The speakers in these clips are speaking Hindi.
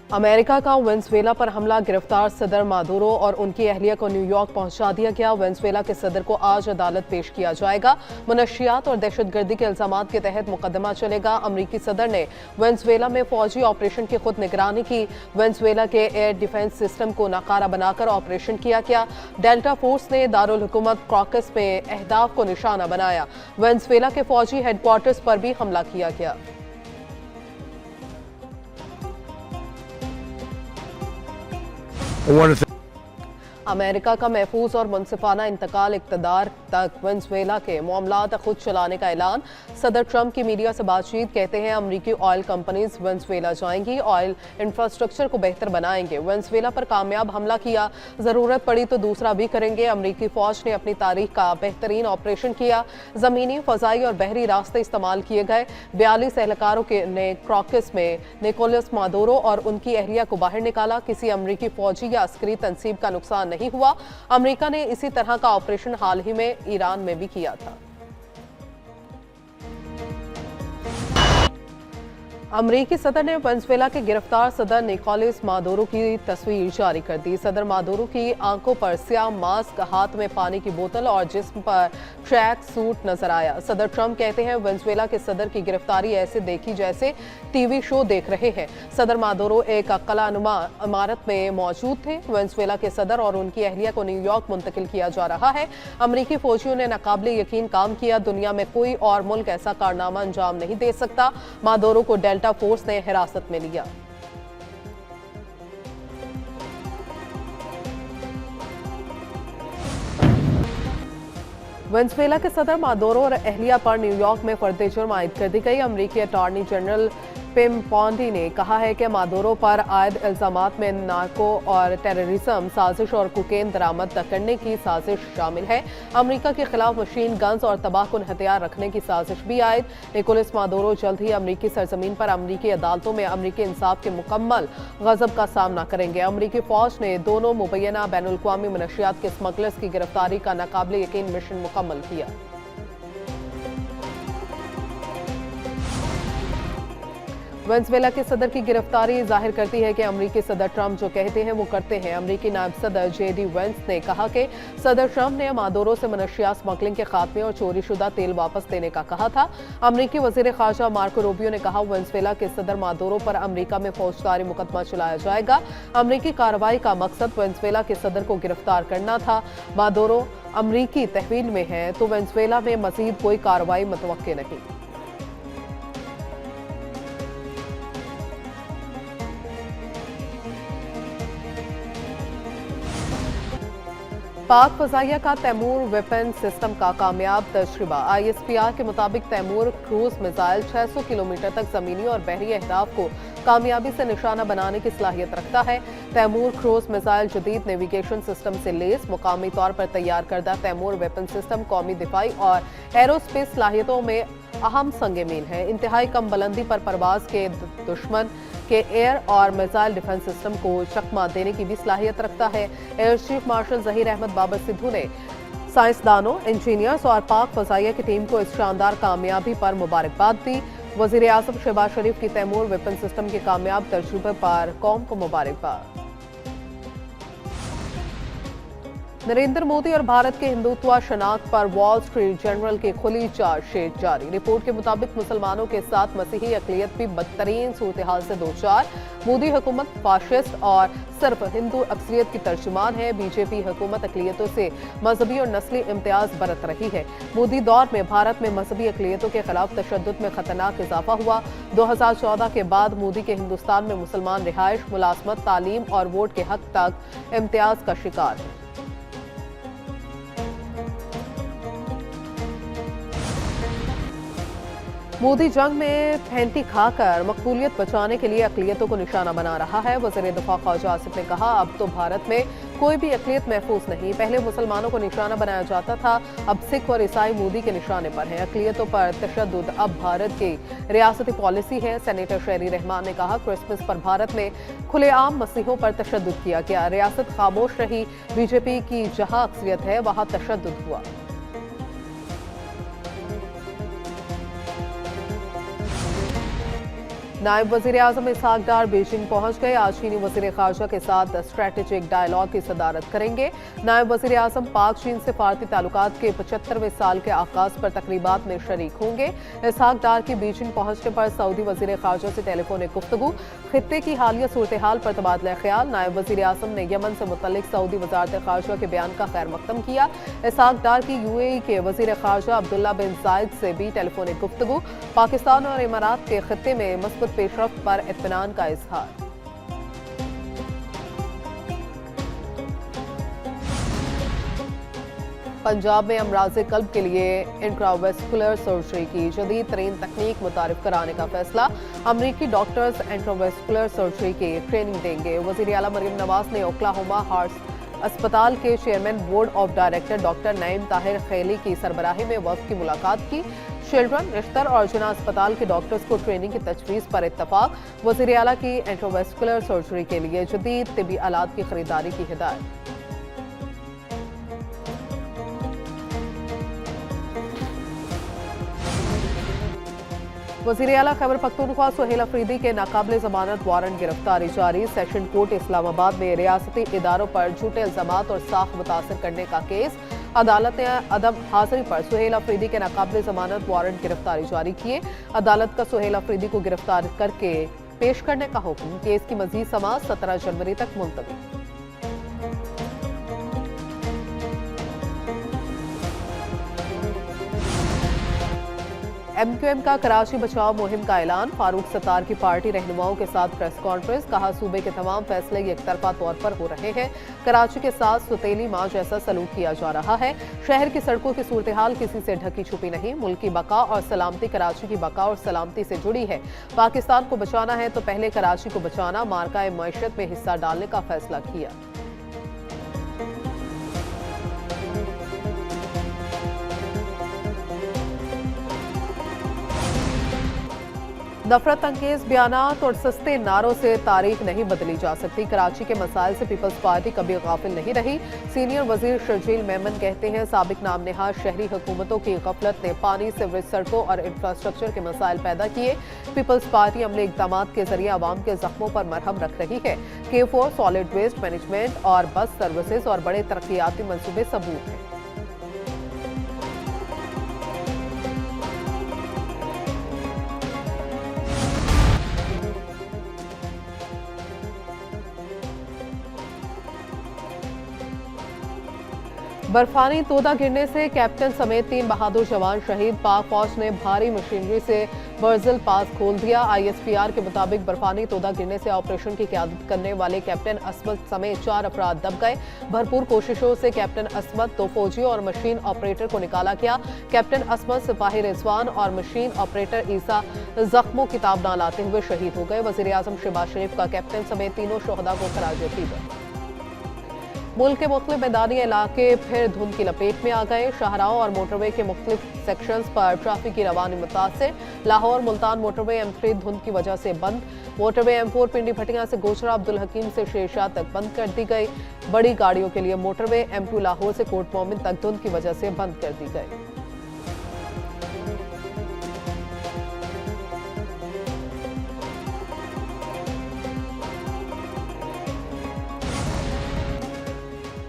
अमेरिका का वेनेजुएला पर हमला, गिरफ्तार सदर मादुरो और उनकी अहलिया को न्यूयॉर्क पहुंचा दिया गया। वेनेजुएला के सदर को आज अदालत पेश किया जाएगा। मनशियात और दहशतगर्दी के इल्जामात के तहत मुकदमा चलेगा। अमरीकी सदर ने वेनेजुएला में फौजी ऑपरेशन की खुद निगरानी की। वेनेजुएला के एयर डिफेंस सिस्टम को नाकारा बनाकर ऑपरेशन किया गया। डेल्टा फोर्स ने दारुल हुकूमत क्रॉकस में अहदाफ को निशाना बनाया। वेनेजुएला के फौजी हेडक्वार्टर्स पर भी हमला किया गया। अमेरिका का महफूज और मुनसिफाना इंतकाल इक़्तिदार तक वेनेजुएला के मामलात खुद चलाने का ऐलान। सदर ट्रंप की मीडिया से बातचीत, कहते हैं अमरीकी ऑयल कंपनीज वेनेजुएला जाएंगी, ऑयल इंफ्रास्ट्रक्चर को बेहतर बनाएंगे। वेनेजुएला पर कामयाब हमला किया, ज़रूरत पड़ी तो दूसरा भी करेंगे। अमरीकी फ़ौज ने अपनी तारीख का बेहतरीन ऑपरेशन किया। ज़मीनी, फ़ज़ाई और बहरी रास्ते इस्तेमाल किए गए। 42 एहलकारों ने क्रॉकस में निकोलस मादुरो और उनकी अहलिया को बाहर निकाला। किसी अमरीकी फ़ौजी या अस्करी तंसीब का नुकसान नहीं हुआ। अमेरिका ने इसी तरह का ऑपरेशन हाल ही में ईरान में भी किया था। अमरीकी सदर ने वेनेजुएला के गिरफ्तार सदर निकोलस मादुरो की तस्वीर जारी कर दी। सदर मादुरो की आंखों पर स्याह मास्क, हाथ में पानी की बोतल और जिस्म पर ट्रैक सूट नजर आया। सदर ट्रंप कहते हैं वेनेजुएला के सदर की गिरफ्तारी ऐसे देखी जैसे टीवी शो देख रहे हैं। सदर मादुरो एक कलानुमा इमारत में मौजूद थे। वेनेजुएला के सदर और उनकी अहलिया को न्यूयॉर्क मुंतकिल किया जा रहा है। अमरीकी फौजियों ने नाकाबिले यकीन काम किया। दुनिया में कोई और मुल्क ऐसा कारनामा अंजाम नहीं दे सकता। मादुरो को डेल्टा फोर्स ने हिरासत में लिया। वेनेजुएला के सदर मादुरो और अहलिया पर न्यूयॉर्क में फर्द जुर्म आयद कर दी गई। अमरीकी अटॉर्नी जनरल पिम पॉन्डी ने कहा है कि मादुरो पर आयद इल्जामात में नार्को और टेररिज्म, साजिश और कोकेन दरामद करने की साजिश शामिल है। अमरीका के खिलाफ मशीन गन्स और तबाहकुन हथियार रखने की साजिश भी आयद। निकोलस मादुरो जल्द ही अमरीकी सरजमीन पर अमरीकी अदालतों में अमरीकी इंसाफ के मुकम्मल गजब का सामना करेंगे। अमरीकी फौज ने दोनों मुबैना बैनुल-अक़वामी मनशियात के स्मगलर्स की गिरफ्तारी का नाकाबिले यकीन मिशन मुकम्मल किया। वेनेजुएला के सदर की गिरफ्तारी जाहिर करती है कि अमरीकी सदर ट्रंप जो कहते हैं वो करते हैं। अमरीकी नायब सदर JD वेंस ने कहा कि सदर ट्रंप ने मादुरो से मनशियात स्मगलिंग के खात्मे और चोरीशुदा तेल वापस देने का कहा था। अमरीकी वजीर खारजा मार्को रूबियो ने कहा वेनेजुएला के सदर मादुरो पर अमरीका में फौजदारी मुकदमा चलाया जाएगा। अमरीकी कार्रवाई का मकसद वेनेजुएला के सदर को गिरफ्तार करना था। मादुरो अमरीकी तहवील में है तो वेनेजुएला में मजीद कोई कार्रवाई मुतवक्के नहीं। पाक फजाइया का तैमूर वेपन सिस्टम का कामयाब तजर्बा। ISPR के मुताबिक तैमूर क्रूज मिसाइल 600 किलोमीटर तक जमीनी और बहरी अहदाफ को कामयाबी से निशाना बनाने की सलाहियत रखता है। तैमूर क्रूज मिसाइल जदीद नेविगेशन सिस्टम से लेस मुकामी तौर पर तैयार करदा तैमूर वेपन सिस्टम कौमी दिफाई और एरोस्पेस सलाहियतों में अहम संग मील है। इंतहाई कम बुलंदी पर परवाज के दुश्मन के एयर और मिसाइल डिफेंस सिस्टम को चकमा देने की भी सलाहियत रखता है। Air Chief Marshal Zaheer Ahmed Babar Sidhu ने साइंसदानों, इंजीनियर्स और पाक फजाइया की टीम को इस शानदार कामयाबी पर मुबारकबाद दी। वजीर आज़म शहबाज शरीफ की तैमूर वेपन सिस्टम के कामयाब तजुर्बे पर कौम को मुबारकबाद। नरेंद्र मोदी और भारत के हिंदुत्व शनाख्त पर वॉल स्ट्रीट जर्नल की खुली चार्जशीट जारी। रिपोर्ट के मुताबिक मुसलमानों के साथ मसीही अकलियत भी बदतरीन सूरत हाल से दो चार। मोदी हुकूमत फाशिस्ट और सिर्फ हिंदू अक्सरियत की तर्जुमान है। बीजेपी हुकूमत अकलियतों से मजहबी और नस्ली इम्तियाज बरत रही है। मोदी दौर में भारत में मजहबी अकलियतों के खिलाफ तशद्दुद में खतरनाक इजाफा हुआ। 2014 के बाद मोदी के हिंदुस्तान में मुसलमान रिहाइश, मुलाजमत, तालीम और वोट के हक तक इम्तियाज का शिकार है। मोदी जंग में फैंटी खाकर मकबूलियत बचाने के लिए अकलियतों को निशाना बना रहा है। वज़ीर दिफा ख्वाजा आसिफ ने कहा अब तो भारत में कोई भी अकलियत महफूज नहीं। पहले मुसलमानों को निशाना बनाया जाता था, अब सिख और ईसाई मोदी के निशाने पर हैं। अकलियतों पर तशद्दुद अब भारत की रियासती पॉलिसी है। सेनेटर शहरी रहमान ने कहा क्रिसमस पर भारत में खुलेआम मसीहों पर तशद्दुद किया गया। रियासत खामोश रही। बीजेपी की जहां अक्सरियत है वहां तशद्दुद हुआ। नायब वजीर आजम इसहाक डार बीजिंग पहुंच गए। आज चीनी वजीर खारजा के साथ स्ट्रेटेजिक डायलॉग की सदारत करेंगे। नायब वजीर आजम पाक चीन सिफारती ताल्लुकात के 75वें साल के आगाज पर तकरीबात में शरीक होंगे। इसहाक डार की बीजिंग पहुंचने पर सऊदी वजीर खारजा से टेलीफोनिक गुफ्तगू, खित्ते की हालिया सूरत हाल पर तबादला ख्याल। नायब वजीर आजम ने यमन से मुतल्लिक सऊदी वजारत खारजा के बयान का खैर मकदम किया। इसहाक डार की UAE के वजीर खारजा अब्दुल्ला बिन जायद से भी टेलीफोनिक गुफ्तगू, पाकिस्तान और इमारात के खित्ते में मस्बूत पेशरफ्त पर इत्मीनान का इजहार। पंजाब में अमराज़े कल्ब के लिए इंट्रावेस्कुलर सर्जरी की जदीद तरीन तकनीक मुतारिफ कराने का फैसला। अमरीकी डॉक्टर्स इंट्रावेस्कुलर सर्जरी की ट्रेनिंग देंगे। वज़ीर आला मरियम नवाज ने ओक्लाहोमा हार्ट अस्पताल के chairman board of director doctor Naeem Tahir खैली की सरबराही में वफ़द की मुलाकात की। चिल्ड्रन, रिश्तर और जिना अस्पताल के डॉक्टर्स को ट्रेनिंग की तजवीज़ पर इत्तफाक। वज़ीर आला की इंट्रावेस्कुलर सर्जरी के लिए जदीद तिब्बी आलात की खरीदारी की हिदायत। वज़ीर आला खैबर पख्तूनख्वा सुहेल अफरीदी के नाकाबिल जमानत वारंट गिरफ्तारी जारी। सेशन कोर्ट इस्लामाबाद में रियासती इदारों पर झूठे इल्जामात और साख मुतासर करने का केस। अदालत ने अदम हाजिरी पर सुहेल अफरीदी के नाकाबिल जमानत वारंट गिरफ्तारी जारी किए। अदालत का सुहेल अफरीदी को गिरफ्तार करके पेश करने का हुक्म। केस की मजीद समाअत 17 जनवरी तक मुलतवी। MQM का कराची बचाओ मुहिम का ऐलान। फारूक सत्तार की पार्टी रहनुमाओं के साथ प्रेस कॉन्फ्रेंस, कहा सूबे के तमाम फैसले एकतरफा तौर पर हो रहे हैं। कराची के साथ सुतेली माँ जैसा सलूक किया जा रहा है। शहर की सड़कों की सूरत हाल किसी से ढकी छुपी नहीं। मुल्क की बका और सलामती कराची की बका और सलामती से जुड़ी है। पाकिस्तान को बचाना है तो पहले कराची को बचाना। मार्का मईशत में हिस्सा डालने का फैसला किया। नफरत अंगेज बयानात और सस्ते नारों से तारीख नहीं बदली जा सकती। कराची के मसाइल से पीपल्स पार्टी कभी गाफिल नहीं रही। सीनियर वजीर शर्जील मेमन कहते हैं साबिक नाम नहाज शहरी हुकूमतों की गफलत ने पानी, सीवरेज, सड़कों और इंफ्रास्ट्रक्चर के मसाइल पैदा किए। पीपल्स पार्टी अमले इकदाम के जरिए आवाम के जख्मों पर मरहम रख रही है। K4, सॉलिड वेस्ट मैनेजमेंट और बस सर्विसेज और बड़े तरक्याती मंसूबे सबूत हैं। बर्फानी तोदा गिरने से कैप्टन समेत 3 बहादुर जवान शहीद। पाक फौज ने भारी मशीनरी से बर्जल पास खोल दिया। ISPR के मुताबिक बर्फानी तोदा गिरने से ऑपरेशन की क़यादत करने वाले कैप्टन असमत समेत 4 अफराद दब गए। भरपूर कोशिशों से कैप्टन असमत, 2 फौजियों और मशीन ऑपरेटर को निकाला गया। कैप्टन असमत, सिपाही रिजवान और मशीन ऑपरेटर ईसा जख्मों की ताब न लाते हुए शहीद हो गए। वज़ीर आज़म शहबाज शरीफ का कैप्टन समेत तीनों शोहदा को खराज अकीदत। मुल्क के मुख्तलिफ मैदानी इलाके फिर धुंध की लपेट में आ गए। शाहराहों और मोटरवे के मुख्तलिफ सेक्शंस पर ट्रैफिक की रवानी मुतासिर। लाहौर मुल्तान मोटरवे M3 धुंध की वजह से बंद। मोटरवे M4 पिंडी भटिया से गोचरा अब्दुल हकीम से शेरशाह तक बंद कर दी गई। बड़ी गाड़ियों के लिए मोटरवे M2 लाहौर से कोट मोमिन तक धुंध की वजह से बंद कर दी गई।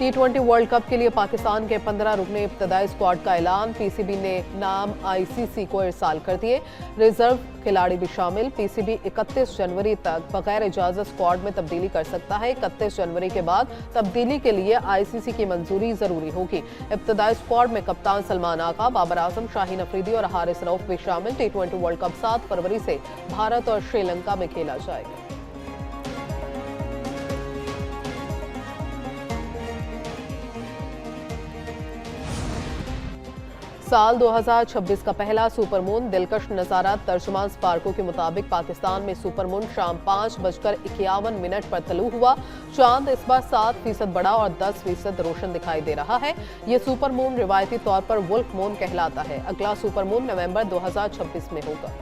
T20 वर्ल्ड कप के लिए पाकिस्तान के 15 रुकने इब्तदाई स्क्वाड का ऐलान। PCB ने नाम ICC को इरसाल कर दिए। रिजर्व खिलाड़ी भी शामिल। PCB 31 जनवरी तक बगैर इजाजत स्क्वाड में तब्दीली कर सकता है। 31 जनवरी के बाद तब्दीली के लिए ICC की मंजूरी जरूरी होगी। इब्तदाई स्क्वाड में कप्तान सलमान आगा, बाबर आजम, शाहीन अफरीदी और हारिस रऊफ भी शामिल। T20 वर्ल्ड कप 7 फरवरी से भारत और श्रीलंका में खेला जाएगा। साल 2026 का पहला सुपरमून दिलकश नज़ारा। तर्जुमान स्पार्को के मुताबिक पाकिस्तान में सुपरमून शाम 5:51 पर तलू हुआ। चांद इस बार 7% बड़ा और 10% रोशन दिखाई दे रहा है। ये सुपरमून रिवायती तौर पर वुल्फ मून कहलाता है। अगला सुपरमून नवंबर 2026 में होगा।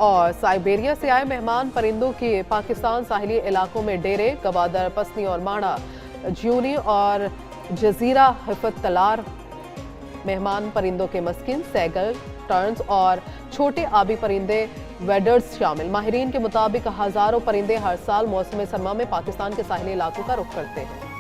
और साइबेरिया से आए मेहमान परिंदों के पाकिस्तान साहिली इलाकों में डेरे। गवादर, पसनी और माड़ा, ज्यूनी और जजीरा हिफत तलार मेहमान परिंदों के मस्किन, सैगल, टर्न्स और छोटे आबी परिंदे वेडर्स शामिल। माहिरीन के मुताबिक हजारों परिंदे हर साल मौसम सरमा में पाकिस्तान के साहिली इलाकों का रुख करते हैं।